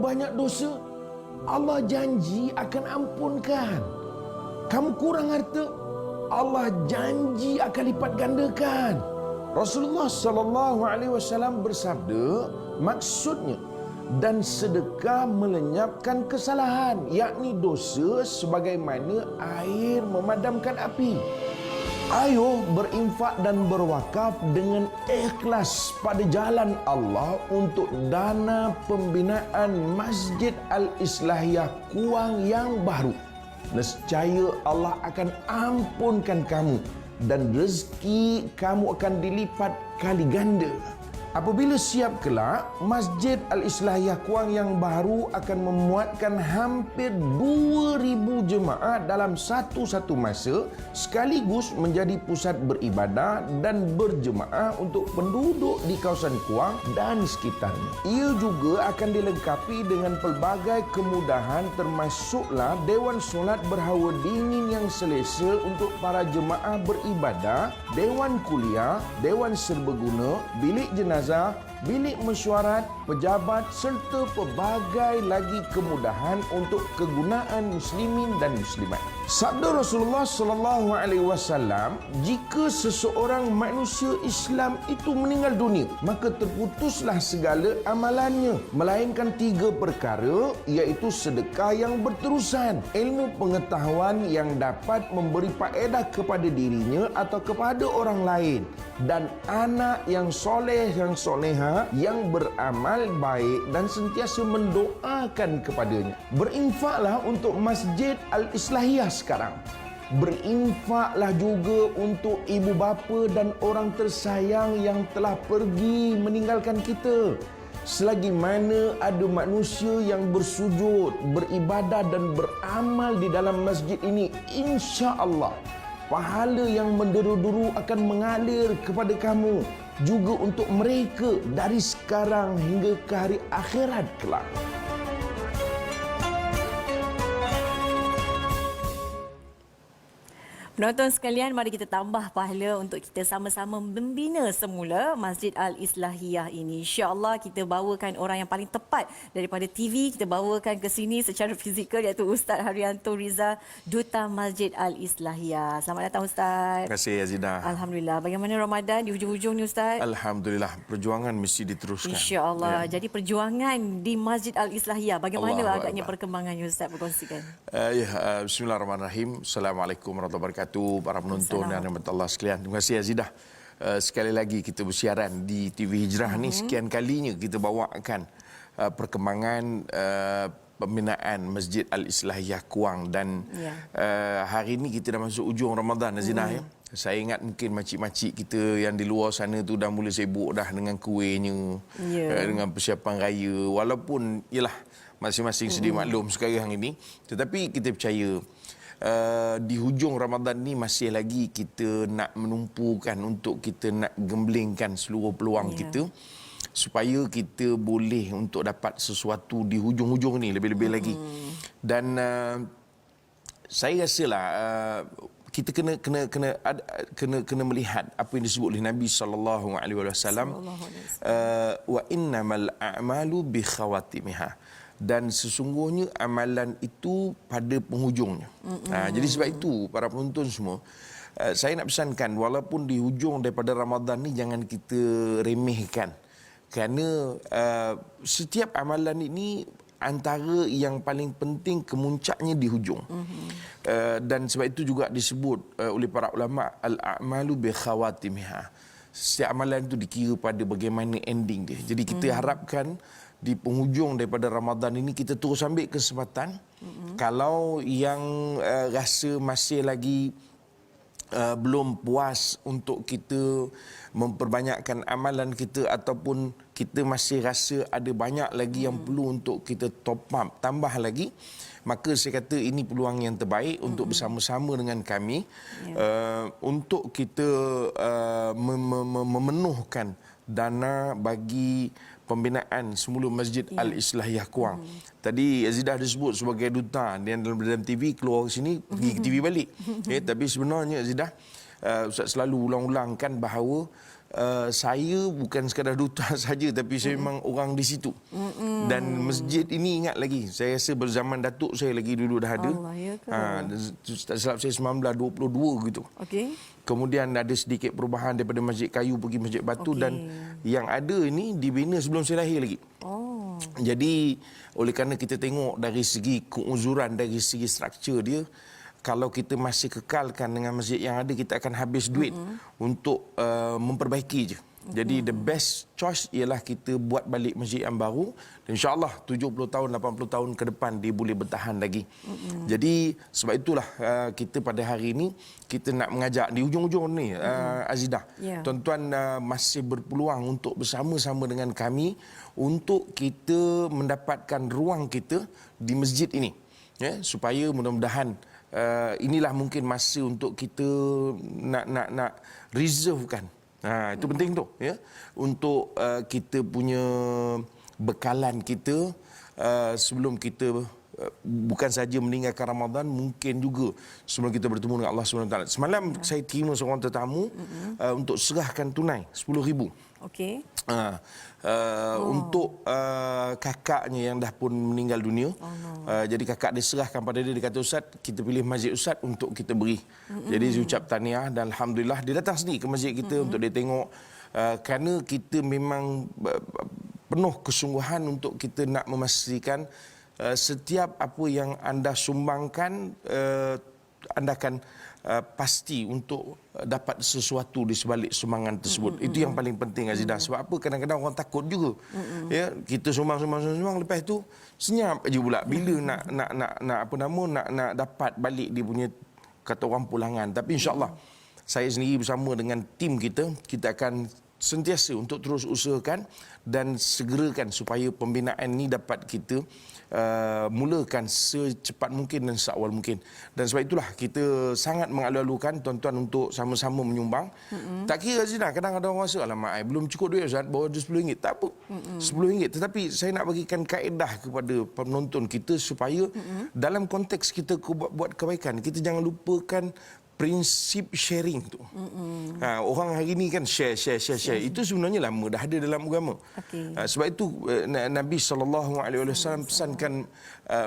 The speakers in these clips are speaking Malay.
banyak dosa, Allah janji akan ampunkan. Kamu kurang harta, Allah janji akan lipat gandakan. Rasulullah sallallahu alaihi wasallam bersabda, maksudnya dan sedekah melenyapkan kesalahan, yakni dosa sebagaimana air memadamkan api. Ayo berinfak dan berwakaf dengan ikhlas pada jalan Allah untuk dana pembinaan Masjid Al-Islahiyah Kuang yang baru. Nescaya Allah akan ampunkan kamu dan rezeki kamu akan dilipat kali ganda. Apabila siap kelak, Masjid Al-Islahiyah Kuang yang baru akan memuatkan hampir 2,000 jemaah dalam satu masa, sekaligus menjadi pusat beribadah dan berjemaah untuk penduduk di kawasan Kuang dan sekitarnya. Ia juga akan dilengkapi dengan pelbagai kemudahan, termasuklah Dewan Solat berhawa dingin yang selesa untuk para jemaah beribadah, Dewan Kuliah, Dewan Serbaguna, bilik jenazah, bilik mesyuarat, pejabat serta pelbagai lagi kemudahan untuk kegunaan muslimin dan muslimat. Sabda Rasulullah sallallahu alaihi wasallam, jika seseorang manusia Islam itu meninggal dunia, maka terputuslah segala amalannya, melainkan 3 perkara, iaitu sedekah yang berterusan, ilmu pengetahuan yang dapat memberi faedah kepada dirinya atau kepada orang lain, dan anak yang soleh yang soleha yang beramal baik dan sentiasa mendoakan kepadanya. Berinfaklah untuk Masjid Al-Islahiyah sekarang. Berinfaklah juga untuk ibu bapa dan orang tersayang yang telah pergi meninggalkan kita. Selagi mana ada manusia yang bersujud, beribadah dan beramal di dalam masjid ini, insya-Allah pahala yang menderu-deru akan mengalir kepada kamu, juga untuk mereka dari sekarang hingga ke hari akhirat kelak. Penonton sekalian, mari kita tambah pahala untuk kita sama-sama membina semula Masjid Al-Islahiyah ini. InsyaAllah kita bawakan orang yang paling tepat daripada TV, kita bawakan ke sini secara fizikal, iaitu Ustaz Haryanto Riza, Duta Masjid Al-Islahiyah. Selamat datang Ustaz. Terima kasih Azidah. Alhamdulillah. Bagaimana Ramadan di hujung-hujung ni Ustaz? Alhamdulillah, perjuangan mesti diteruskan. InsyaAllah. Ya. Jadi perjuangan di Masjid Al-Islahiyah, bagaimana Allahu agaknya Akbar. perkembangannya Ustaz, berkongsikan? Bismillahirrahmanirrahim. Assalamualaikum warahmatullahi wabarakatuh. Para penonton dan rahmat Allah sekalian. Terima kasih Azidah. Sekali lagi kita bersiaran di TV Hijrah ni sekian kalinya kita bawakan perkembangan pembinaan Masjid Al-Islahiyah Kuang, dan hari ini kita dah masuk ujung Ramadan Azidah ya. Saya ingat mungkin makcik-makcik kita yang di luar sana tu dah mula sibuk dah dengan kuihnya, dengan persiapan raya, walaupun ialah masing-masing sedia maklum sekarang ini, tetapi kita percaya di hujung Ramadan ni masih lagi kita nak menumpukan untuk kita nak gemblengkan seluruh peluang kita supaya kita boleh untuk dapat sesuatu di hujung-hujung ni lebih-lebih lagi. Dan saya rasalah kita kena melihat apa yang disebut oleh Nabi sallallahu alaihi wasallam, wa innamal a'malu bi khawatimiha, dan sesungguhnya amalan itu pada penghujungnya. Jadi sebab itu para penonton semua, saya nak pesankan, walaupun di hujung daripada Ramadan ni jangan kita remehkan, kerana setiap amalan ini antara yang paling penting kemuncaknya di hujung. Dan sebab itu juga disebut oleh para ulama, al-a'malu bi khawatimiha. Setiap amalan itu dikira pada bagaimana ending dia. Jadi kita harapkan di penghujung daripada Ramadan ini kita terus ambil kesempatan. Kalau yang rasa masih lagi belum puas untuk kita memperbanyakkan amalan kita, ataupun kita masih rasa ada banyak lagi yang perlu untuk kita top up, tambah lagi, maka saya kata ini peluang yang terbaik untuk bersama-sama dengan kami untuk kita memenuhkan dana bagi pembinaan semula Masjid Al-Islahiyah Kuang. Tadi Azidah disebut sebagai duta, dia dalam TV, keluar ke sini, pergi ke TV balik. Tapi sebenarnya Azidah, Ustaz selalu ulang-ulangkan bahawa saya bukan sekadar duta saja, tapi saya memang orang di situ. Dan masjid ini ingat lagi, saya rasa berzaman datuk saya lagi dulu dah ada. Allah, ya ke? Tak silap saya 1922 gitu. Okey. Kemudian ada sedikit perubahan daripada masjid kayu pergi masjid batu, dan yang ada ini dibina sebelum saya lahir lagi. Oh. Jadi oleh kerana kita tengok dari segi keuzuran, dari segi struktur dia, kalau kita masih kekalkan dengan masjid yang ada, kita akan habis duit untuk memperbaiki je. Jadi the best choice ialah kita buat balik masjid yang baru, dan insya-Allah 70 tahun 80 tahun ke depan dia boleh bertahan lagi. Jadi sebab itulah kita pada hari ini kita nak mengajak di hujung-hujung ni Azidah. Tuan-tuan masih berpeluang untuk bersama-sama dengan kami untuk kita mendapatkan ruang kita di masjid ini. Ya, supaya mudah-mudahan inilah mungkin masa untuk kita nak reservekan. Itu penting tu, ya, untuk kita punya bekalan kita sebelum kita bukan saja meninggalkan Ramadan, mungkin juga sebelum kita bertemu dengan Allah SWT. Semalam saya terima seorang tetamu untuk serahkan tunai 10,000. Okey. Untuk kakaknya yang dah pun meninggal dunia. Jadi kakak dia serahkan pada dia kata, Ustaz, kita pilih masjid Ustaz untuk kita beri. Jadi saya ucap tahniah, dan alhamdulillah dia datang sendiri ke masjid kita untuk dia tengok, kerana kita memang penuh kesungguhan untuk kita nak memastikan setiap apa yang anda sumbangkan, anda akan pasti untuk dapat sesuatu di sebalik sumbangan tersebut. Itu yang paling penting, Azidah. Sebab apa? Kadang-kadang orang takut juga. Ya, kita sumbang, lepas tu senyap aja pula bila nak dapat balik dia punya, kata orang, pulangan. Tapi insya-Allah saya sendiri bersama dengan tim kita akan sentiasa untuk terus usahakan dan segerakan supaya pembinaan ini dapat kita mulakan secepat mungkin dan seawal mungkin. Dan sebab itulah kita sangat mengalu-alukan tuan-tuan untuk sama-sama menyumbang. Tak kira Zina, kadang-kadang orang rasa, alamak, belum cukup duit Ustaz, bawa RM10. Tak apa, RM10. Tetapi saya nak bagikan kaedah kepada penonton kita supaya dalam konteks kita buat kebaikan, kita jangan lupakan prinsip sharing tu. Orang hari ni kan share. Itu sebenarnya lama dah ada dalam agama. Sebab itu Nabi SAW pesankan,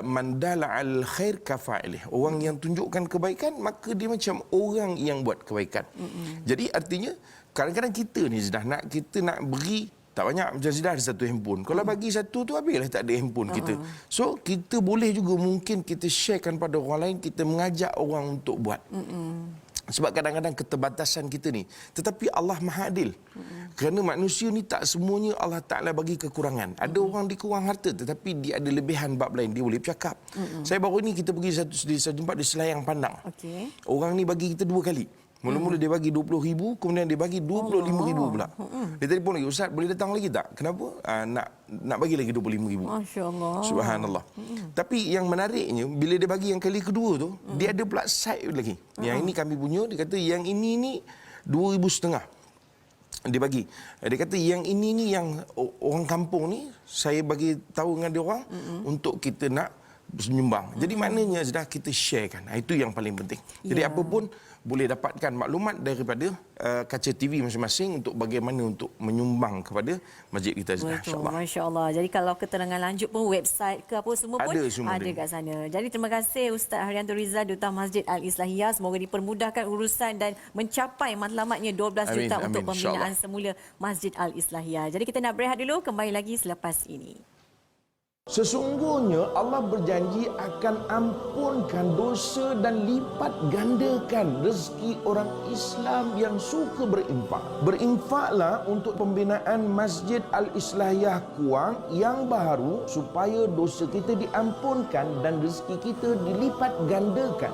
man dala al khair kafa'ilih. Orang yang tunjukkan kebaikan, maka dia macam orang yang buat kebaikan. Jadi artinya kadang-kadang kita ni kita nak beri tak banyak, macam Zidah ada satu handphone. Kalau bagi satu tu habislah tak ada handphone kita. So kita boleh juga mungkin kita sharekan pada orang lain, kita mengajak orang untuk buat. Sebab kadang-kadang keterbatasan kita ni. Tetapi Allah Maha Adil. Kerana manusia ni tak semuanya Allah Ta'ala bagi kekurangan. Ada orang dikurang harta tetapi dia ada lebihan bab lain. Dia boleh bercakap. Saya baru ni kita pergi satu tempat di Selayang Pandang. Orang ni bagi kita 2 kali. Mula-mula dia bagi 20,000, kemudian dia bagi 25,000 pula. Dia telefon lagi, Ustaz boleh datang lagi tak? Kenapa? Nak bagi lagi 25,000. Masya-Allah. Subhanallah. Tapi yang menariknya, bila dia bagi yang kali kedua tu, dia ada pula side lagi. Yang ini kami punya, dia kata yang ini ni 2,500. Dia bagi. Dia kata yang ini ni yang orang kampung ni, saya bagi tahu dengan dia orang untuk kita nak menyumbang. Jadi maknanya sudah kita sharekan. Itu yang paling penting. Jadi apa pun boleh dapatkan maklumat daripada kaca TV masing-masing untuk bagaimana untuk menyumbang kepada masjid kita, insya-Allah. Masya-Allah. Jadi kalau keterangan lanjut pun, website ke apa semua pun ada kat sana. Jadi terima kasih Ustaz Haryanto Rizal, Duta Masjid Al-Islahiyah. Semoga dipermudahkan urusan dan mencapai matlamatnya 12 juta untuk pembinaan semula Masjid Al-Islahiyah. Jadi kita nak berehat dulu, kembali lagi selepas ini. Sesungguhnya Allah berjanji akan ampunkan dosa dan lipat gandakan rezeki orang Islam yang suka berinfak. Berinfaklah untuk pembinaan Masjid Al-Islahiyah Kuang yang baru supaya dosa kita diampunkan dan rezeki kita dilipat gandakan.